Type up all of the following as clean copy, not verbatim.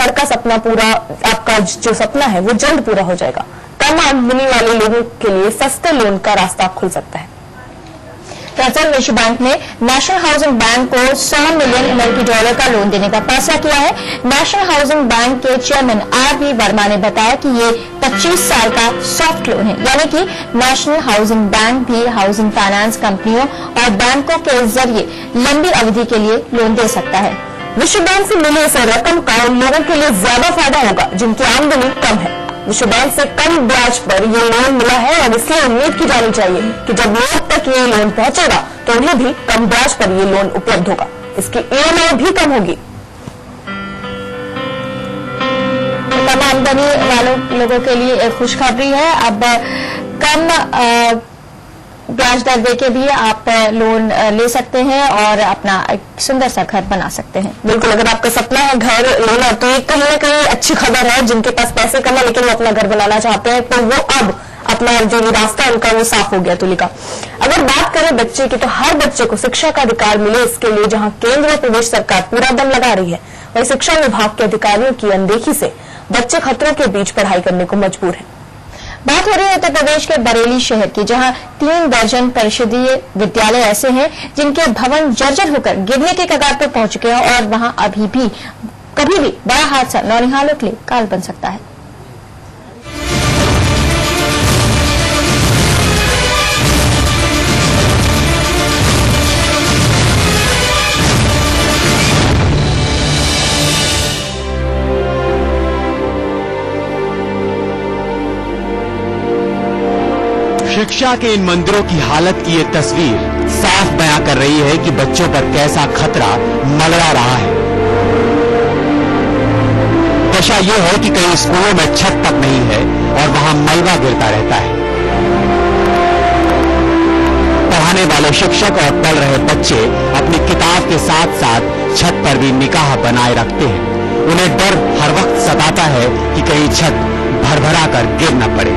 घर का सपना पूरा, आपका जो सपना है वो जल्द पूरा हो जाएगा। कम आमदनी वाले लोगों के लिए सस्ते लोन का रास्ता खुल सकता है। दरअसल विश्व बैंक ने नेशनल हाउसिंग बैंक को $100 मिलियन का लोन देने का फैसला किया है। नेशनल हाउसिंग बैंक के चेयरमैन आर.वी. वर्मा ने बताया कि ये 25 साल का सॉफ्ट लोन है, यानी कि नेशनल हाउसिंग बैंक भी हाउसिंग फाइनेंस कंपनियों और बैंकों के जरिए लंबी अवधि के लिए लोन दे सकता है। विश्व बैंक से मिले इस रकम का उन लोगों के लिए ज्यादा फायदा होगा जिनकी आमदनी कम है। विश्व बैंक से कम ब्याज पर ये लोन मिला है और इसलिए उम्मीद की जानी चाहिए कि जब लोग तक ये लोन पहुंचेगा तो उन्हें भी कम ब्याज पर ये लोन उपलब्ध होगा। इसकी EMI भी कम होगी। कम आमदनी वालों लोगों के लिए एक खुशखबरी है। अब कम ब्याज दर देके भी आप लोन ले सकते हैं और अपना एक सुंदर सा घर बना सकते हैं। बिल्कुल, अगर आपका सपना है घर लेना तो ये कहीं ना कहीं अच्छी खबर है। जिनके पास पैसे कम है लेकिन वो अपना घर बनाना चाहते हैं तो वो अब अपना जो रास्ता उनका वो साफ हो गया। तुलिका, अगर बात करें बच्चे की तो हर बच्चे को शिक्षा का अधिकार मिले, इसके लिए जहां केंद्र और प्रदेश सरकार पूरा दम लगा रही है वही शिक्षा विभाग के अधिकारियों की अनदेखी से बच्चे खतरों के बीच पढ़ाई करने को मजबूर है। बात हो रही है उत्तर प्रदेश के बरेली शहर की, जहां 3 दर्जन परिषदीय विद्यालय ऐसे हैं जिनके भवन जर्जर होकर गिरने के कगार पर पहुंच चुके हैं और वहां अभी भी कभी भी बड़ा हादसा नौनिहालों के लिए काल बन सकता है। शिक्षा के इन मंदिरों की हालत की ये तस्वीर साफ बयां कर रही है कि बच्चों पर कैसा खतरा मंडरा रहा है। दशा ये है कि कई स्कूलों में छत तक नहीं है और वहां मलबा गिरता रहता है। पढ़ाने वाले शिक्षक और पढ़ रहे बच्चे अपनी किताब के साथ साथ छत पर भी निगाह बनाए रखते हैं। उन्हें डर हर वक्त सताता है कि कहीं छत भरभरा कर गिर न पड़े।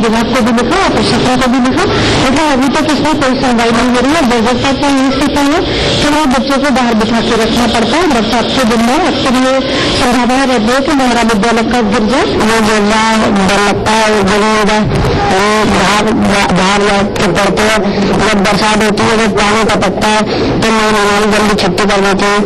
विभाग को भी लिखा और प्रशासन को भी लिखा, लेकिन अभी तक इसमें कोई सुनवाई नहीं हो रही है। जरूरत है इससे पहले थोड़ा बच्चों को बाहर बिठा के रखना पड़ता है। बरसात के दिन में अक्सर ये संभावना रहती है कि हमारा विद्यालय का गिर जाए, वो गिरना डर लगता है। बाहर पड़ते हैं, जब बरसात होती है जब पानी का पड़ता है तो मेहमान जल्दी छुट्टी कर देते हैं।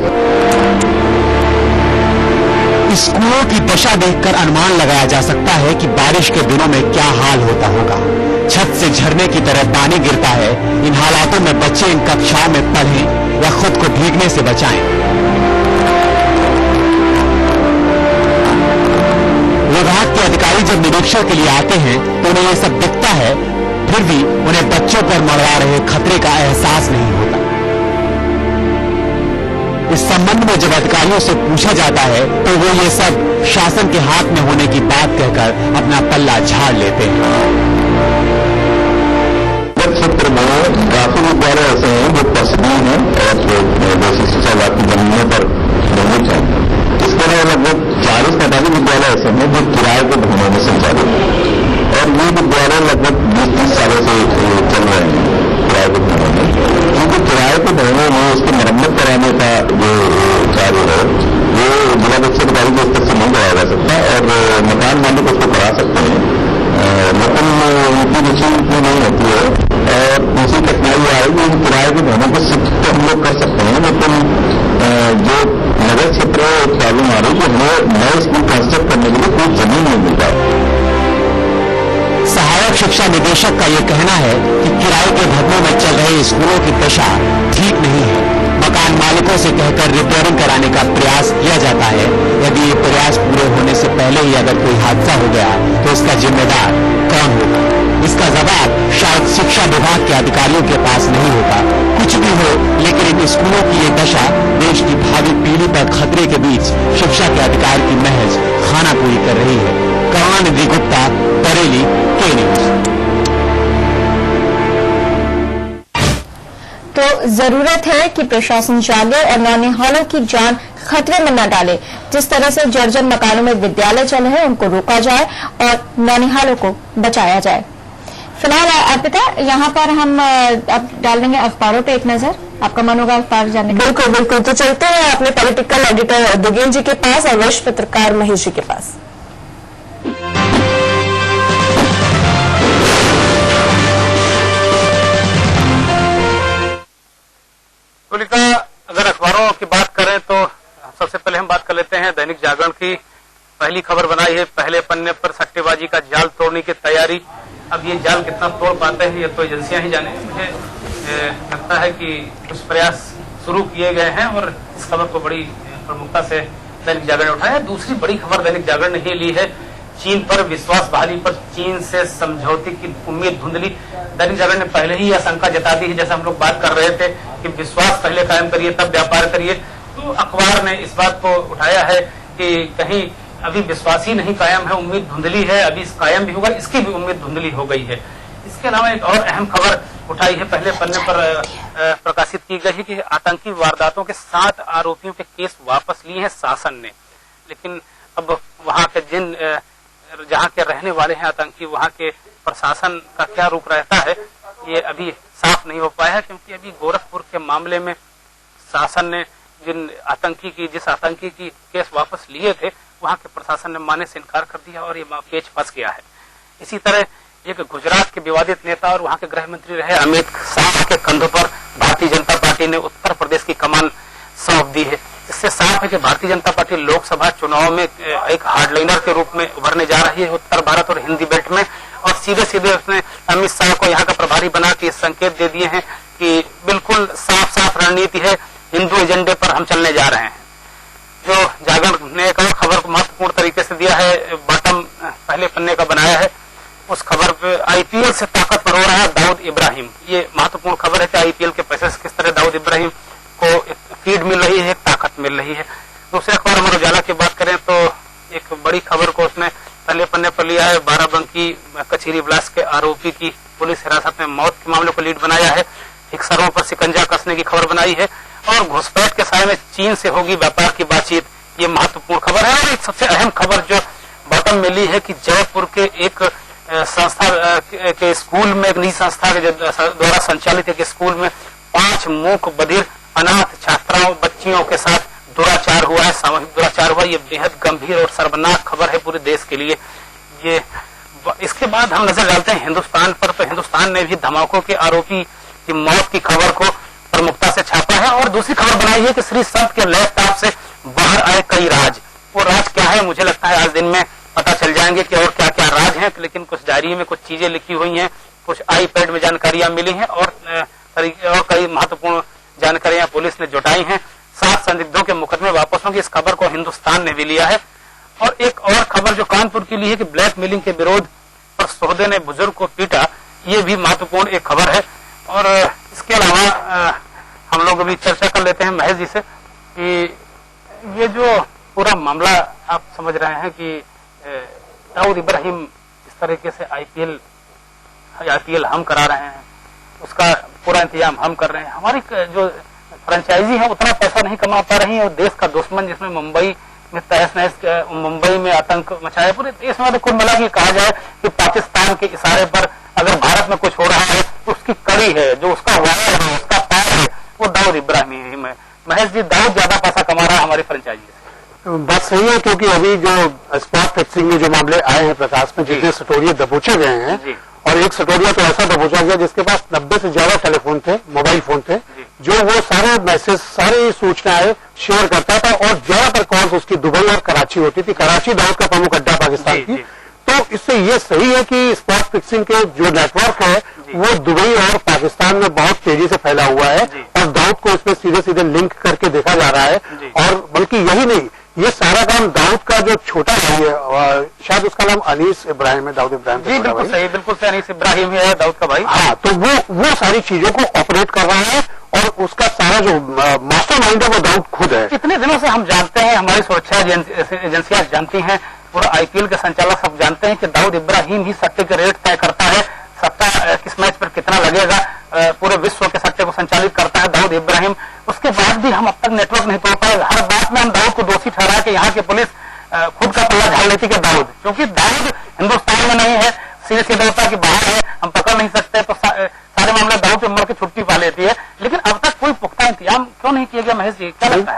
स्कूलों की दशा देखकर अनुमान लगाया जा सकता है कि बारिश के दिनों में क्या हाल होता होगा। छत से झरने की तरह पानी गिरता है। इन हालातों में बच्चे इन कक्षाओं में पढ़ें या खुद को भीगने से बचाएं। विभाग के अधिकारी जब निरीक्षण के लिए आते हैं तो उन्हें यह सब दिखता है, फिर भी उन्हें बच्चों पर मंडरा रहे खतरे का एहसास नहीं होता। इस संबंध में जब अधिकारियों से पूछा जाता है तो वो ये सब शासन के हाथ में होने की बात कहकर अपना पल्ला झाड़ लेते हैं। क्षेत्र में काफी विद्यालय ऐसे हैं जो तस्वीर हैं और जो शिक्षा विभाग की जमीनों पर निर्मित हैं। इसके अलावा लगभग 40-45 विद्यालय ऐसे हैं जो किराए के भवनों में संचालित हैं और ये विद्यालय लगभग 20-30 सालों से चल रहे हैं किराए के भवनों में। क्योंकि किराए के भवनों में उसकी मरम्मत कराने का जो कार्य है वो जिला विकास अधिकारी के स्तर से नहीं कराया जा सकता और मकान मालिक उसको करा सकते हैं, लेकिन उनकी रुचि इतनी नहीं होती है और दूसरी कठिनाई आ रही है कि किराए के भवनों को शिफ्ट तो हम लोग कर सकते हैं, लेकिन जो नगर क्षेत्र में प्रॉब्लम आ रही है कि हमें नए स्कूल कंस्ट्रक्ट करने के लिए कोई जमीन नहीं मिल रहा है। सहायक शिक्षा निदेशक का यह कहना है कि किराए के भवनों में चल रहे स्कूलों की दशा ठीक नहीं है। मकान मालिकों से कहकर रिपेयरिंग कराने का प्रयास किया जाता है। यदि ये प्रयास पूरे होने से पहले ही अगर कोई हादसा हो गया तो इसका जिम्मेदार कौन होगा? इसका जवाब शायद शिक्षा विभाग के अधिकारियों के पास नहीं होगा। कुछ भी हो, लेकिन इन स्कूलों की ये दशा देश की भावी पीढ़ी पर खतरे के बीच शिक्षा के अधिकार की महज खानापूरी कर रही है। करुणानिधि गुप्ता, बरेली, के न्यूज। तो जरूरत है कि प्रशासन जागे और नौनिहालों की जान खतरे में न डाले। जिस तरह से जर्जर मकानों में विद्यालय चले हैं उनको रोका जाए और नौनिहालों को बचाया जाए। फिलहाल अर्पिता, यहाँ पर हम अब डाल देंगे अखबारों पे एक नजर। आपका मन होगा पार जाने का। बिल्कुल बिल्कुल, तो चलते हैं अपने पॉलिटिकल एडिटर दुगेन जी के पास और वरिष्ठ पत्रकार महेश जी के पास। तुलिका, अगर अखबारों की बात करें तो सबसे पहले हम बात कर लेते हैं दैनिक जागरण की। पहली खबर बनाई है पहले पन्ने पर सट्टेबाजी का जाल तोड़ने की तैयारी। अब ये जाल कितना तोड़ पाते हैं ये तो एजेंसियां ही जाने। मुझे लगता है कि कुछ प्रयास शुरू किए गए हैं और इस खबर को बड़ी प्रमुखता से दैनिक जागरण ने उठाया है। दूसरी बड़ी खबर दैनिक जागरण ने ही ली है चीन पर विश्वास बहाली पर चीन से समझौते की उम्मीद धुंधली। दैनिक जागरण ने पहले ही आशंका जता दी है, जैसा हम लोग बात कर रहे थे कि विश्वास पहले कायम करिए तब व्यापार करिए। तो अखबार ने इस बात को उठाया है कि कहीं अभी विश्वास ही नहीं कायम है, उम्मीद धुंधली है। अभी कायम भी होगा, इसकी भी उम्मीद धुंधली हो गई है। इसके अलावा एक और अहम खबर उठाई है, पहले पन्ने पर प्रकाशित की गई है कि आतंकी वारदातों के 7 आरोपियों के केस वापस लिए हैं शासन ने। लेकिन अब वहां के जहां के रहने वाले हैं आतंकी, वहां के प्रशासन का क्या रुख रहता है ये अभी साफ नहीं हो पाया है, क्योंकि अभी गोरखपुर के मामले में शासन ने जिस आतंकी की केस वापस लिए थे वहां के प्रशासन ने मानने से इनकार कर दिया और ये पेच फंस गया है। इसी तरह एक गुजरात के विवादित नेता और वहां के गृह मंत्री रहे अमित शाह के कंधों पर भारतीय जनता पार्टी ने उत्तर प्रदेश की कमान सौंप दी है। इससे साफ है कि भारतीय जनता पार्टी लोकसभा चुनाव में एक हार्डलाइनर के रूप में उभरने जा रही है उत्तर भारत और हिंदी बेल्ट में। और सीधे सीधे उसने अमित शाह को यहाँ का प्रभारी बना के संकेत दे दिए हैं कि बिल्कुल साफ साफ रणनीति है, हिंदू एजेंडे पर हम चलने जा रहे हैं। जो जागरण ने एक और खबर को महत्वपूर्ण तरीके से दिया है, बॉटम पहले पन्ने का बनाया है। उस खबर पे आईपीएल से ताकतवर हो रहा है दाऊद इब्राहिम। ये महत्वपूर्ण खबर है कि आईपीएल के पैसे से किस तरह दाऊद इब्राहिम को एक फीड मिल रही है, एक ताकत मिल रही है। दूसरे अखबार अमर उजाला की बात करें तो एक बड़ी खबर को उसने पहले पन्ने पर लिया है। बाराबंकी कचहरी ब्लास्ट के आरोपी की पुलिस हिरासत में मौत के मामले को लीड बनाया है। फिक्सरों पर शिकंजा कसने की खबर बनाई है और घुसपैठ के साय में चीन से होगी व्यापार की बातचीत, ये महत्वपूर्ण खबर है। और एक सबसे अहम खबर जो बॉटम में ली है कि जयपुर के एक संस्था के स्कूल में, एक निजी संस्था के द्वारा संचालित एक स्कूल में 5 मूक बधिर अनाथ छात्राओं बच्चियों के साथ दुराचार हुआ है, सामूहिक दुराचार हुआ। ये बेहद गंभीर और शर्मनाक खबर है पूरे देश के लिए। ये इसके बाद हम नजर डालते हैं हिंदुस्तान पर, तो हिंदुस्तान ने भी धमाकों के आरोपी की मौत की खबर को प्रमुखता से छापा है। और दूसरी खबर बनाई है कि श्री संत के लैपटॉप से बाहर आए कई राज। वो राज क्या है मुझे लगता है आज दिन में पता चल जाएंगे कि और क्या क्या राज हैं। लेकिन कुछ डायरी में कुछ चीजें लिखी हुई हैं, कुछ आईपैड में जानकारियां मिली हैं और कई महत्वपूर्ण जानकारियां पुलिस ने जुटाई हैं। 7 संदिग्धों के मुकदमे वापस होंगे, इस खबर को हिंदुस्तान ने भी लिया है। और एक और खबर जो कानपुर की ली है कि ब्लैक मेलिंग के विरोध पर सोहदे ने बुजुर्ग को पीटा, ये भी महत्वपूर्ण एक खबर है। और इसके अलावा हम लोग अभी चर्चा कर लेते हैं महेश जी से कि ये जो पूरा मामला आप समझ रहे हैं कि दाऊद इब्राहिम इस तरीके से आईपीएल हम करा रहे हैं, उसका पूरा इंतजाम हम कर रहे हैं। हमारी जो फ्रेंचाइजी है उतना पैसा नहीं कमा पा रही है और देश का दुश्मन जिसमें मुंबई में तहस नहस, मुंबई में आतंक मचाया पूरे देश में, तो कुल मिला के कहा जाए कि पाकिस्तान के इशारे पर अगर भारत में कुछ हो रहा है तो उसकी कड़ी है, जो उसका वायर है, उसका पैर है, वो दाऊद इब्राहिम है। महेश जी, दाऊद ज्यादा पैसा कमा रहा है हमारी फ्रेंचाइजी से। बात सही है, क्योंकि अभी जो स्पॉट फिक्सिंग में जो मामले आए हैं प्रकाश में, जितने सटोरिये दबोचे गए हैं, और एक सटोरिया तो ऐसा दबोचा गया जिसके पास 90 से ज्यादा टेलीफोन थे, मोबाइल फोन थे, जो वो सारे मैसेज, सारी सूचनाएं शेयर करता था और ज्यादातर कॉल्स उसकी दुबई और कराची होती थी। कराची दाऊद का प्रमुख अड्डा पाकिस्तान की। तो इससे ये सही है कि स्पॉट फिक्सिंग के जो नेटवर्क है वो दुबई और पाकिस्तान में बहुत तेजी से फैला हुआ है और दाऊद को इसमें सीधे सीधे लिंक करके देखा जा रहा है। और बल्कि यही नहीं, ये सारा काम दाऊद का जो छोटा भाई है, शायद उसका नाम अनीस इब्राहिम है, दाऊद इब्राहिम। जी बिल्कुल सही, बिल्कुल सही, अनीस इब्राहिम है दाऊद का भाई। हाँ, तो वो सारी चीजों को ऑपरेट कर रहा है और उसका सारा जो मास्टरमाइंड है वो दाऊद खुद है। कितने दिनों से हम जानते हैं, हमारी सुरक्षा एजेंसियां जानती हैं, पूरा आईपीएल के संचालक सब जानते हैं कि दाऊद इब्राहिम ही सट्टे के रेट तय करता है, सट्टा किस मैच पर कितना लगेगा, पूरे विश्व के सट्टे को संचालित करता है दाऊद इब्राहिम। उसके बाद भी हम अब तक नेटवर्क नहीं तोड़ पाए। हर बात में हम दाऊद को दोषी ठहरा के यहाँ की पुलिस खुद का पल्ला झाड़ लेती है दाऊद, क्योंकि दाऊद हिंदुस्तान में नहीं है, सीधे सीधे होता कि बाहर है, हम पकड़ नहीं सकते, तो सारे मामले दाऊद पे मर के छुट्टी पा लेती है। लेकिन अब तक कोई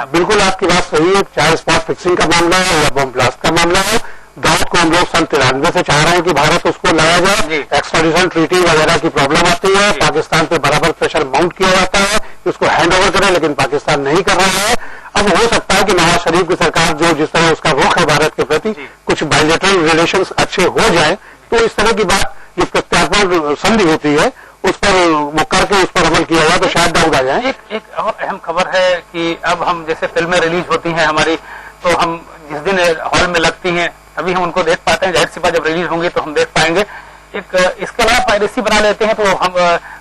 है? बिल्कुल आपकी बात सही है, चाहे स्पॉट फिक्सिंग का मामला है या बम ब्लास्ट का मामला है, दाऊद को हम लोग सन 93 से चाह रहे हैं कि भारत उसको लाया जाए। एक्स्ट्राडिशन ट्रीटी वगैरह की प्रॉब्लम आती है, पाकिस्तान पे बराबर प्रेशर माउंट किया जाता है कि उसको हैंड ओवर करें, लेकिन पाकिस्तान नहीं कर रहा है। अब हो सकता है कि नवाज शरीफ की सरकार जो जिस तरह उसका रुख है भारत के प्रति, कुछ बायलैटरल रिलेशंस अच्छे हो जाए तो इस तरह की बात जो प्रत्यार्पण संधि होती है उस पर वो करके उस पर अमल किया जाए तो शायद दाऊद आ जाए। एक और अहम खबर है कि अब हम जैसे फिल्में रिलीज होती हैं हमारी, तो हम जिस दिन हॉल में लगती हैं तभी हम उनको देख पाते हैं, जाहिर सी बात जब रिलीज होंगी तो हम देख पाएंगे। एक इसके अलावा पायरेसी बना लेते हैं तो हम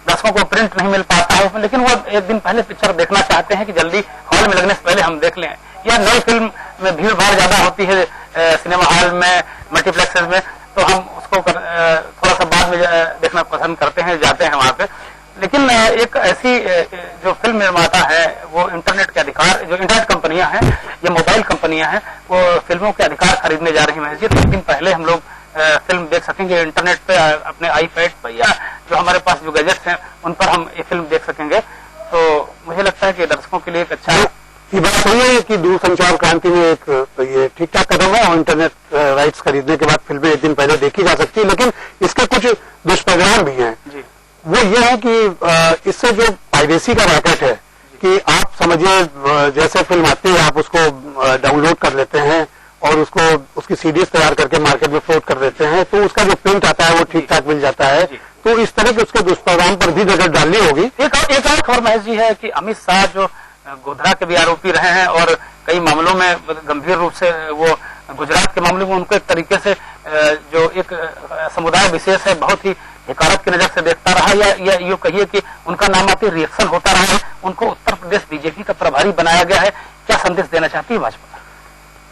दर्शकों को प्रिंट नहीं मिल पाता है, लेकिन वो एक दिन पहले पिक्चर देखना चाहते हैं कि जल्दी हॉल में लगने से पहले हम देख लें। या नई फिल्म में भीड़ भाड़ ज्यादा होती है सिनेमा हॉल में, मल्टीप्लेक्सेस में, तो हम उसको थोड़ा सा बाद में देखना पसंद करते हैं, जाते हैं वहां पे। लेकिन एक ऐसी जो फिल्म निर्माता है वो इंटरनेट के अधिकार, जो इंटरनेट कंपनियां हैं या मोबाइल कंपनियां हैं, वो फिल्मों के अधिकार खरीदने जा रही हैं। एक दिन पहले हम लोग फिल्म देख सकेंगे इंटरनेट पे, अपने आईपैड पर, या जो हमारे पास जो गैजेट्स हैं उन पर हम ये फिल्म देख सकेंगे। तो मुझे लगता है कि दर्शकों के लिए एक अच्छा ये बात सही है कि दूरसंचार क्रांति में एक तो ये ठीक ठाक कदम है और इंटरनेट राइट्स खरीदने के बाद फिल्में एक दिन पहले देखी जा सकती है, लेकिन इसके कुछ दुष्परिणाम भी हैं। वो ये है कि इससे जो पायरेसी का रैकेट है कि आप समझिए जैसे फिल्म आती है आप उसको डाउनलोड कर लेते हैं और उसको उसकी सीडीज तैयार करके मार्केट में फ्लोट कर देते हैं, तो उसका जो प्रिंट आता है वो ठीक ठाक मिल जाता है। तो इस तरह के उसके दुष्परिणाम पर भी नजर डालनी होगी। एक और खबर महेश जी है कि अमित शाह जो गोधरा के भी आरोपी रहे हैं और कई मामलों में गंभीर रूप से वो गुजरात के मामले में उनको एक तरीके से जो एक समुदाय विशेष है बहुत ही हिकारत की नजर से देखता रहा, या यूं कहिए कि उनका नाम आते रिएक्शन होता रहा है। उनको उत्तर प्रदेश बीजेपी का प्रभारी बनाया गया है, क्या संदेश देना चाहती है भाजपा?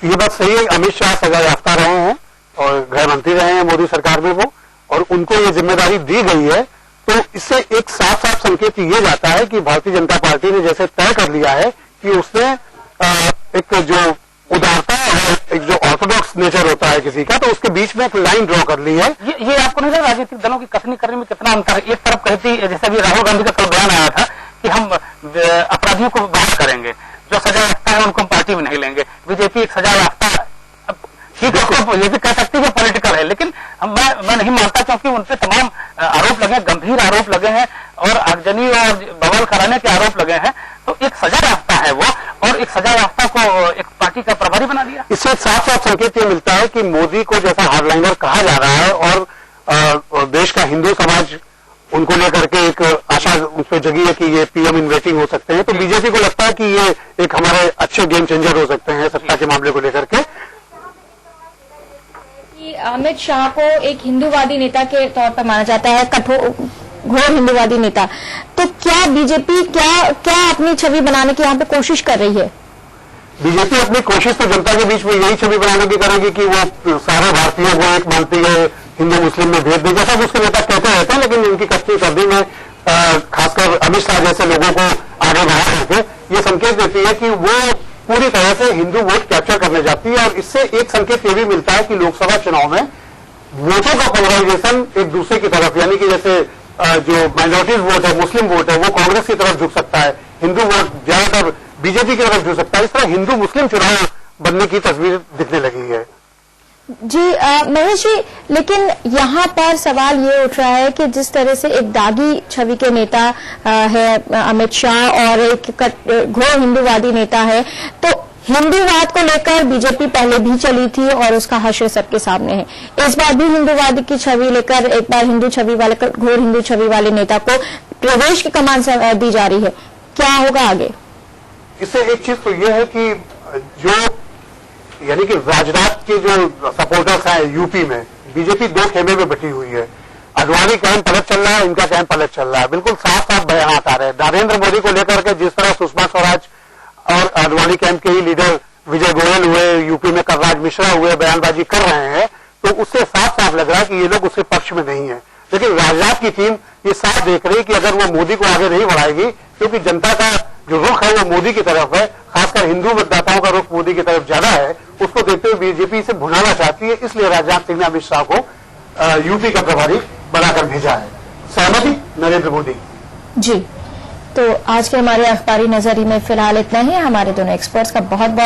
ये बात सही है, अमित शाह सजा याफ्ता रहे हैं और गृह मंत्री रहे हैं मोदी सरकार में वो, और उनको ये जिम्मेदारी दी गई है। तो इससे एक साफ साफ संकेत ये जाता है कि भारतीय जनता पार्टी ने जैसे तय कर लिया है कि उसने एक जो उदारता है, एक जो ऑर्थोडॉक्स नेचर होता है किसी का, तो उसके बीच में एक लाइन ड्रॉ कर ली है। ये आपको नहीं लगा राजनीतिक दलों की कथनी करने में कितना अंतर है? एक तरफ कहती, जैसे भी राहुल गांधी का कल बयान आया था कि हम अपराधियों को बाहर करेंगे, जो सजा याफ्ता है उनको हम पार्टी में नहीं लेंगे। बीजेपी एक सजा याफ्ता है, ठीक है, उसको ये भी कह सकती है पॉलिटिकल है, लेकिन मैं नहीं मानता क्योंकि उन पर तमाम आरोप लगे, गंभीर आरोप लगे हैं और आगजनी और बवाल कराने के आरोप लगे हैं। तो एक सजा याफ्ता है वो, और एक सजा याफ्ता को एक पार्टी का प्रभारी बना दिया। इससे साफ साफ संकेत ये मिलता है कि मोदी को जैसा हार्डलाइनर कहा जा रहा है और देश का हिंदू समाज उनको लेकर के एक आशा उस पर जगी है कि ये पीएम इन वेटिंग हो सकते हैं। तो बीजेपी को लगता है कि ये एक हमारे अच्छे गेम चेंजर हो सकते हैं सत्ता के मामले को लेकर के। अमित शाह को एक हिंदूवादी नेता के तौर पर माना जाता है, कठोर घोर हिंदूवादी नेता। तो क्या बीजेपी क्या अपनी छवि बनाने की यहाँ पे कोशिश कर रही है? बीजेपी अपनी कोशिश तो जनता के बीच में यही छवि बनाने की करेगी कि वो सारे भारतीयों को एक मानती है, हिंदू मुस्लिम में भेद नहीं, जैसा कि उसके नेता कहते रहते हैं, लेकिन उनकी कच्ची सर्दी में खासकर अमित शाह जैसे लोगों को आगे बढ़ा करके ये संकेत देती है कि वो पूरी तरह से हिंदू वोट कैप्चर करने जाती है। और इससे एक संकेत ये भी मिलता है कि लोकसभा चुनाव में वोटों का पोलराइजेशन एक दूसरे की तरफ, यानी कि जैसे जो माइनॉरिटीज वोट है, मुस्लिम वोट है, वो कांग्रेस की तरफ झुक सकता है, हिंदू वोट ज्यादातर बीजेपी की तरफ झुक सकता है। इस तरह हिंदू मुस्लिम चुनाव बनने की तस्वीर दिखने लगी है। जी महेश जी, लेकिन यहाँ पर सवाल ये उठ रहा है कि जिस तरह से एक दागी छवि के नेता है अमित शाह और एक घोर हिंदूवादी नेता है, तो हिंदूवाद को लेकर बीजेपी पहले भी चली थी और उसका हश्र सबके सामने है। इस बार भी हिंदूवाद की छवि लेकर एक बार हिंदू छवि वाले, घोर हिंदू छवि वाले नेता को प्रदेश की कमान दी जा रही है, क्या होगा आगे? इससे एक चीज तो यह है कि जो यानी कि राजनाथ के जो सपोर्टर्स हैं यूपी में, बीजेपी दो खेमे में बटी हुई है। आडवाणी कैंप पलट चल रहा है, इनका कैंप पलट चल रहा है। बिल्कुल साफ साफ बयान आ रहे हैं नरेंद्र मोदी को लेकर के। जिस तरह सुषमा स्वराज और आडवाणी कैंप के ही लीडर विजय गोयल हुए, यूपी में कलराज मिश्रा हुए, बयानबाजी कर रहे हैं, तो उससे साफ साफ लग रहा है कि ये लोग उसके पक्ष में नहीं है। लेकिन राजनाथ की टीम ये साफ देख रही है कि अगर वो मोदी को आगे नहीं बढ़ाएगी, क्योंकि जनता का जो रुख है वो मोदी की तरफ है, खासकर हिंदू मतदाताओं का रुख मोदी की तरफ ज्यादा है, उसको देखते हुए बीजेपी से भुनाना चाहती है। इसलिए राजनाथ सिंह ने अमित शाह को यूपी का प्रभारी बनाकर भेजा है। सहमति नरेंद्र मोदी जी। तो आज के हमारे अखबारी नजरिए में फिलहाल इतना ही। हमारे दोनों एक्सपर्ट्स का बहुत बहुत